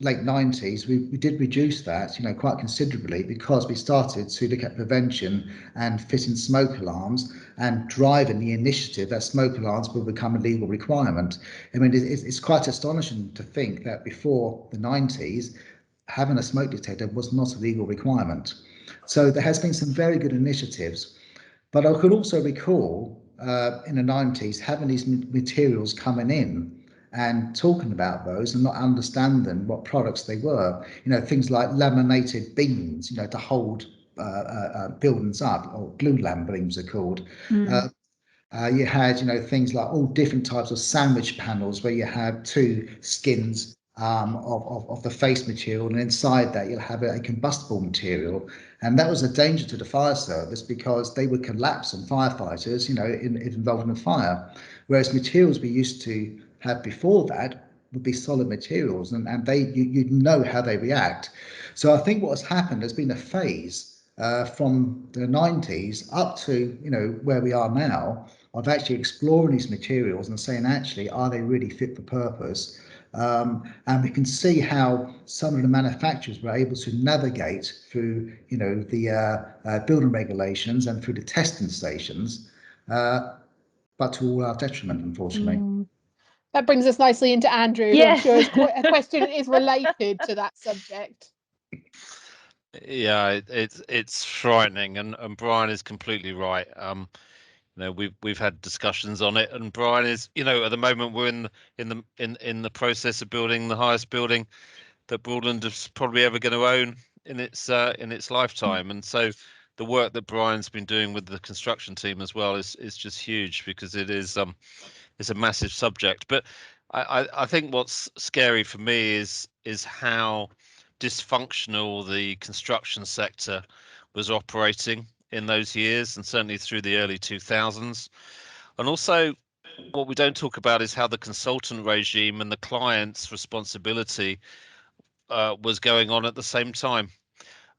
late 90s, we did reduce that, quite considerably, because we started to look at prevention and fitting smoke alarms and driving the initiative that smoke alarms will become a legal requirement. I mean, it's quite astonishing to think that before the 90s, having a smoke detector was not a legal requirement. So there has been some very good initiatives. But I could also recall in the 90s having these materials coming in and talking about those and not understanding what products they were. Things like laminated beams, to hold buildings up, or glue lam beams are called. You had, things like all different types of sandwich panels where you have two skins of the face material, and inside that you'll have a combustible material. And that was a danger to the fire service because they would collapse on firefighters, involved in a fire. Whereas materials we used to have before that would be solid materials, and you'd know how they react. So I think what's happened, there's been a phase from the 90s up to where we are now, of actually exploring these materials and saying, actually, are they really fit for purpose? And we can see how some of the manufacturers were able to navigate through, the building regulations and through the testing stations, but to all our detriment, unfortunately. That brings us nicely into Andrew, who I'm sure a question is related to that subject. Yeah, it's frightening, and Brian is completely right. We've had discussions on it, and Brian is, at the moment we're in the process of building the highest building that Broadland is probably ever going to own in its lifetime. And so the work that Brian's been doing with the construction team as well is just huge, because it's a massive subject. But I think what's scary for me is how dysfunctional the construction sector was operating in those years, and certainly through the early 2000s. And also, what we don't talk about is how the consultant regime and the client's responsibility was going on at the same time.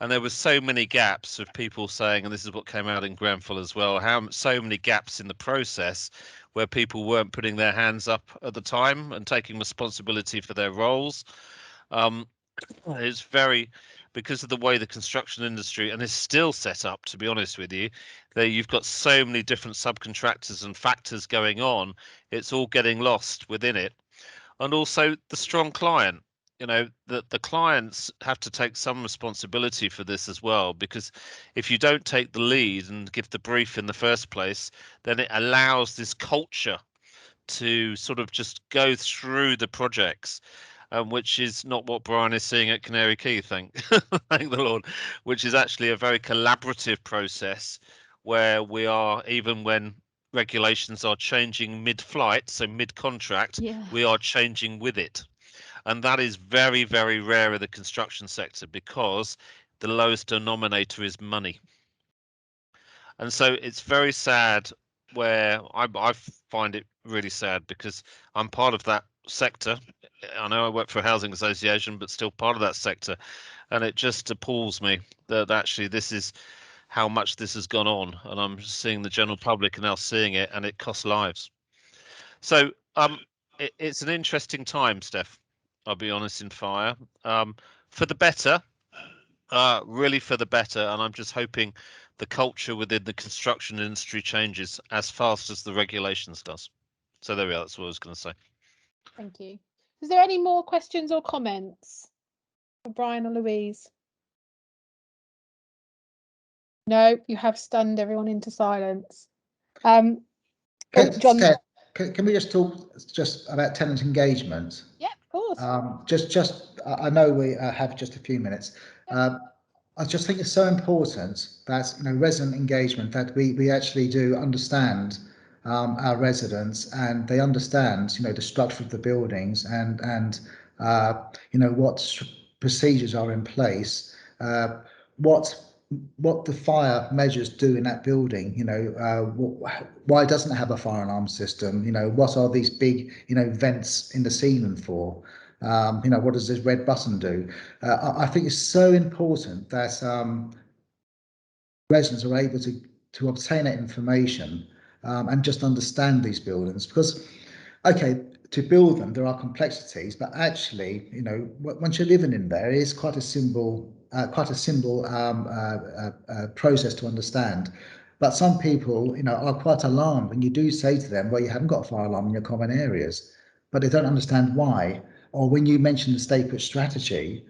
And there were so many gaps of people saying, and this is what came out in Grenfell as well, how so many gaps in the process where people weren't putting their hands up at the time and taking responsibility for their roles. It's very, because of the way the construction industry, and is still set up, to be honest with you, that you've got so many different subcontractors and factors going on, it's all getting lost within it. And also the strong client, the clients have to take some responsibility for this as well, because if you don't take the lead and give the brief in the first place, then it allows this culture to sort of just go through the projects, which is not what Brian is seeing at Canary Quay, thank the Lord, which is actually a very collaborative process where we are, even when regulations are changing mid-flight, so mid-contract, we are changing with it. And that is very, very rare in the construction sector, because the lowest denominator is money. And so it's very sad, where I find it really sad, because I'm part of that sector. I know I work for a housing association, but still part of that sector. And it just appalls me that actually this is how much this has gone on. And I'm seeing the general public are now seeing it, and it costs lives. So it's an interesting time, Steph. I'll be honest, in fire, for the better, really for the better. And I'm just hoping the culture within the construction industry changes as fast as the regulations does. So there we are. That's what I was going to say. Thank you. Is there any more questions or comments for Brian or Louise? No, you have stunned everyone into silence. John, Steph, can we just talk about tenant engagement? Yeah, of course. I know we have just a few minutes. I just think it's so important that resident engagement, that we actually do understand our residents, and they understand the structure of the buildings, and what procedures are in place, what the fire measures do in that building. Why doesn't it have a fire alarm system? What are these big vents in the ceiling for? What does this red button do? I think it's so important that residents are able to obtain that information and just understand these buildings, because, okay, to build them, there are complexities, but actually, you know, once you're living in there, it is quite a simple process to understand. But some people, you know, are quite alarmed when you do say to them, well, you haven't got a fire alarm in your common areas, but they don't understand why. Or when you mention the stay put strategy,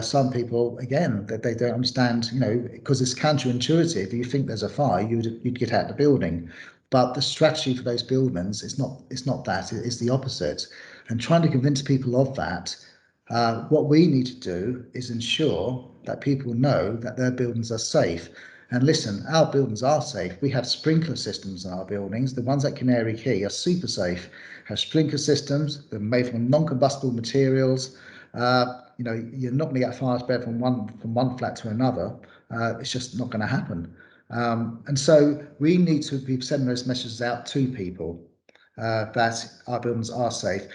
some people, again, that they don't understand, you know, because it's counterintuitive. If you think there's a fire, you'd get out of the building. But the strategy for those buildings is not that, it's the opposite. And trying to convince people of that, what we need to do is ensure that people know that their buildings are safe. And listen, our buildings are safe. We have sprinkler systems in our buildings. The ones at Canary Quay are super safe. Have sprinkler systems. They're made from non-combustible materials. You know, you're not going to get a fire spread from one flat to another. It's just not going to happen. And so we need to be sending those messages out to people that our buildings are safe.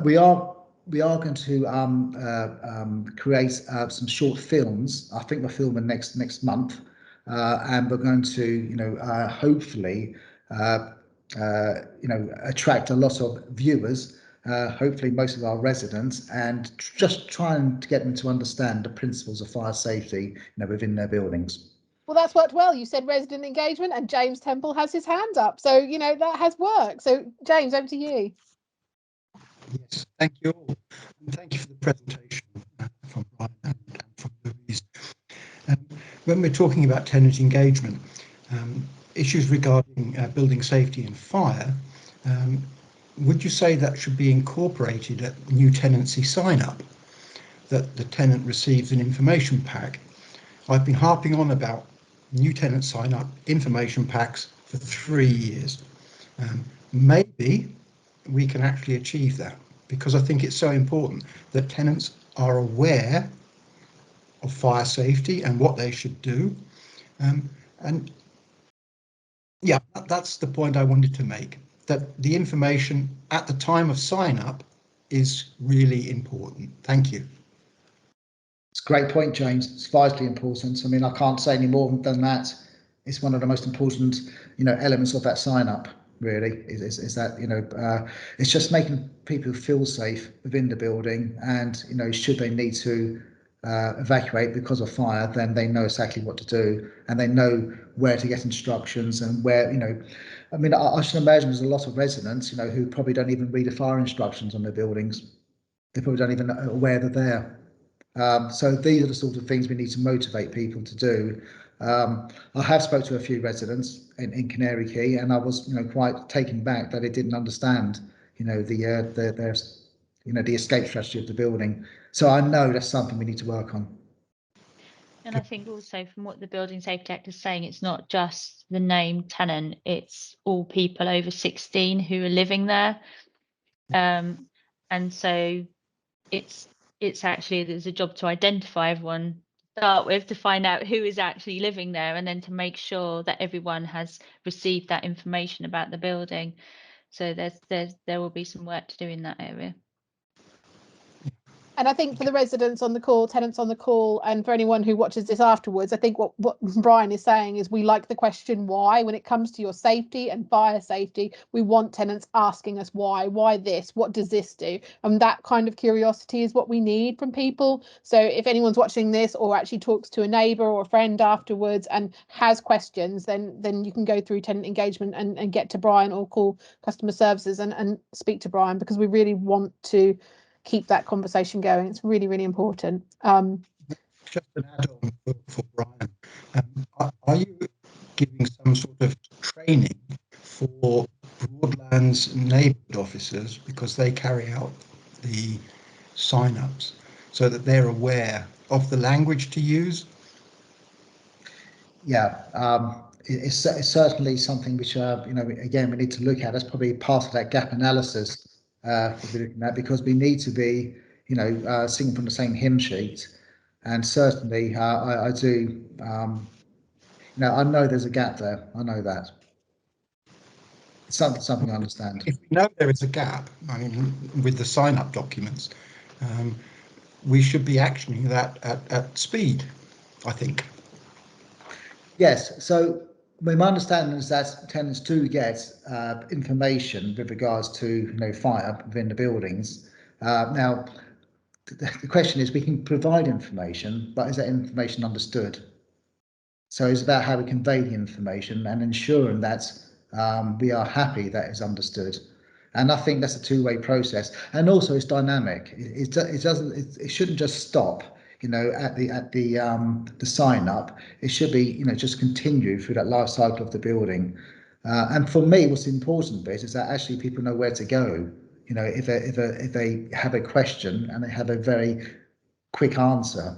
We are going to create some short films. I think we're filming next month, and we're going to, you know, hopefully, you know, attract a lot of viewers. Hopefully most of our residents, and just trying to get them to understand the principles of fire safety, you know, within their buildings. Well, that's worked well. You said resident engagement, and James Temple has his hands up. So, you know, that has worked. So, James, over to you. Yes, thank you all. And thank you for the presentation from Brian and from Louise. When we're talking about tenant engagement, issues regarding building safety and fire, would you say that should be incorporated at new tenancy sign-up, that the tenant receives an information pack? I've been harping on about new tenant sign-up information packs for 3 years. Maybe we can actually achieve that, because I think it's so important that tenants are aware of fire safety and what they should do. And yeah, that's the point I wanted to make, that the information at the time of sign up is really important. Thank you. It's a great point, James. It's vitally important. I mean, I can't say any more than that. It's one of the most important, you know, elements of that sign up, really, is that, you know, it's just making people feel safe within the building, and, you know, should they need to evacuate because of fire, then they know exactly what to do, and they know where to get instructions, and where, you know, I mean, I should imagine there's a lot of residents, you know, who probably don't even read the fire instructions on their buildings. They probably don't even know aware they're there. So these are the sort of things we need to motivate people to do. I have spoke to a few residents in Canary Quay, and I was, you know, quite taken back that they didn't understand, you know, their you know, the escape strategy of the building. So I know that's something we need to work on. And I think also from what the Building Safety Act is saying, it's not just the named tenant, it's all people over 16 who are living there. And so it's actually, there's a job to identify everyone to start with, to find out who is actually living there, and then to make sure that everyone has received that information about the building. So there will be some work to do in that area. And I think for the residents on the call, tenants on the call, and for anyone who watches this afterwards, I think what Brian is saying is we like the question why. When it comes to your safety and fire safety, we want tenants asking us why this, what does this do? And that kind of curiosity is what we need from people. So if anyone's watching this, or actually talks to a neighbour or a friend afterwards and has questions, then you can go through tenant engagement and get to Brian, or call customer services and speak to Brian, because we really want to keep that conversation going. It's really, really important. Just an add-on for Brian. Are you giving some sort of training for Broadland's neighbourhood officers, because they carry out the sign-ups, so that they're aware of the language to use? Yeah, it's certainly something which, you know, again, we need to look at. That's probably part of that gap analysis we're looking at, because we need to be, you know, singing from the same hymn sheet. And certainly, I do, you know, I know there's a gap there. I know that. It's something I understand. If we know there is a gap, I mean, with the sign-up documents, we should be actioning that at speed, I think. Yes, so my understanding is that tenants do get information with regards to fire within the buildings. Now, the question is, we can provide information, but is that information understood? So it's about how we convey the information and ensuring that we are happy that it's understood. And I think that's a two-way process. And also, it's dynamic. It shouldn't just stop, at the sign up. It should be, just continue through that life cycle of the building. And for me, what's the important bit is that actually people know where to go. If they have a question and they have a very quick answer.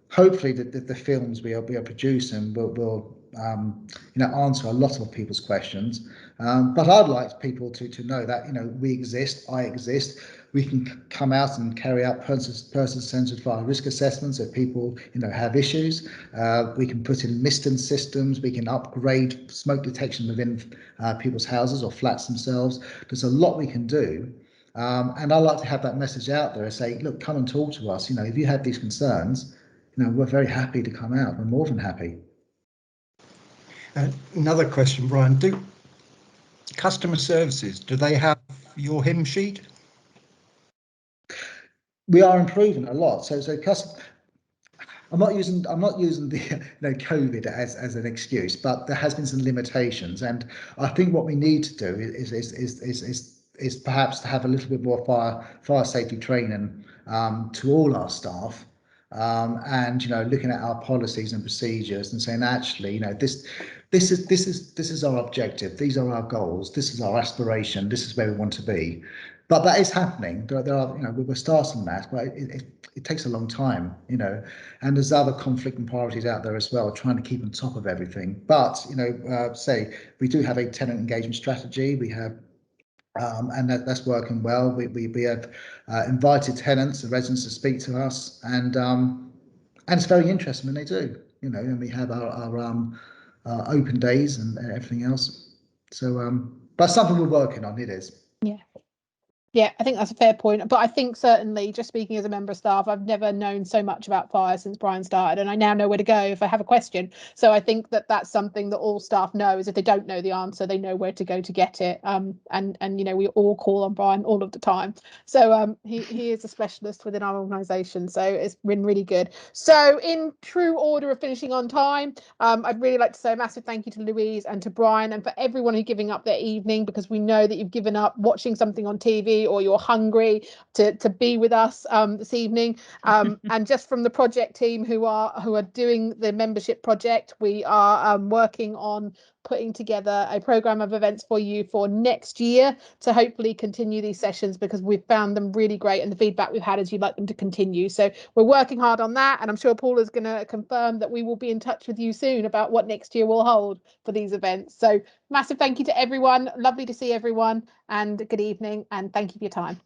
Hopefully, the films we are producing will answer a lot of people's questions. But I'd like people to know that we exist, I exist. We can come out and carry out person-centered fire risk assessments if people have issues. We can put in misting systems. We can upgrade smoke detection within people's houses or flats themselves. There's a lot we can do. And I like to have that message out there and say, look, come and talk to us. If you have these concerns, we're very happy to come out. We're more than happy. Another question, Brian. Do customer services, do they have your hymn sheet? We are improving a lot. So I'm not using the COVID as an excuse, but there has been some limitations, and I think what we need to do is perhaps to have a little bit more fire safety training to all our staff, and looking at our policies and procedures and saying actually this is our objective, these are our goals, this is our aspiration, this is where we want to be. But that is happening. There are we're starting that, but it takes a long time, and there's other conflicting priorities out there as well, trying to keep on top of everything. But say we do have a tenant engagement strategy. We have and that's working well. We have invited tenants and residents to speak to us, and it's very interesting when they do. And we have our open days and everything else. So, but something we're working on. It is. Yeah, I think that's a fair point. But I think certainly, just speaking as a member of staff, I've never known so much about fire since Brian started, and I now know where to go if I have a question. So I think that that's something that all staff know, is if they don't know the answer, they know where to go to get it. And we all call on Brian all of the time. So he is a specialist within our organisation. So it's been really good. So in true order of finishing on time, I'd really like to say a massive thank you to Louise and to Brian, and for everyone who's giving up their evening, because we know that you've given up watching something on TV, or you're hungry to be with us this evening. And just from the project team who are doing the membership project, we are working on putting together a program of events for you for next year to hopefully continue these sessions, because we've found them really great, and the feedback we've had is you'd like them to continue. So we're working hard on that, and I'm sure Paula's going to confirm that we will be in touch with you soon about what next year will hold for these events. So massive thank you to everyone. Lovely to see everyone, and good evening, and thank you for your time.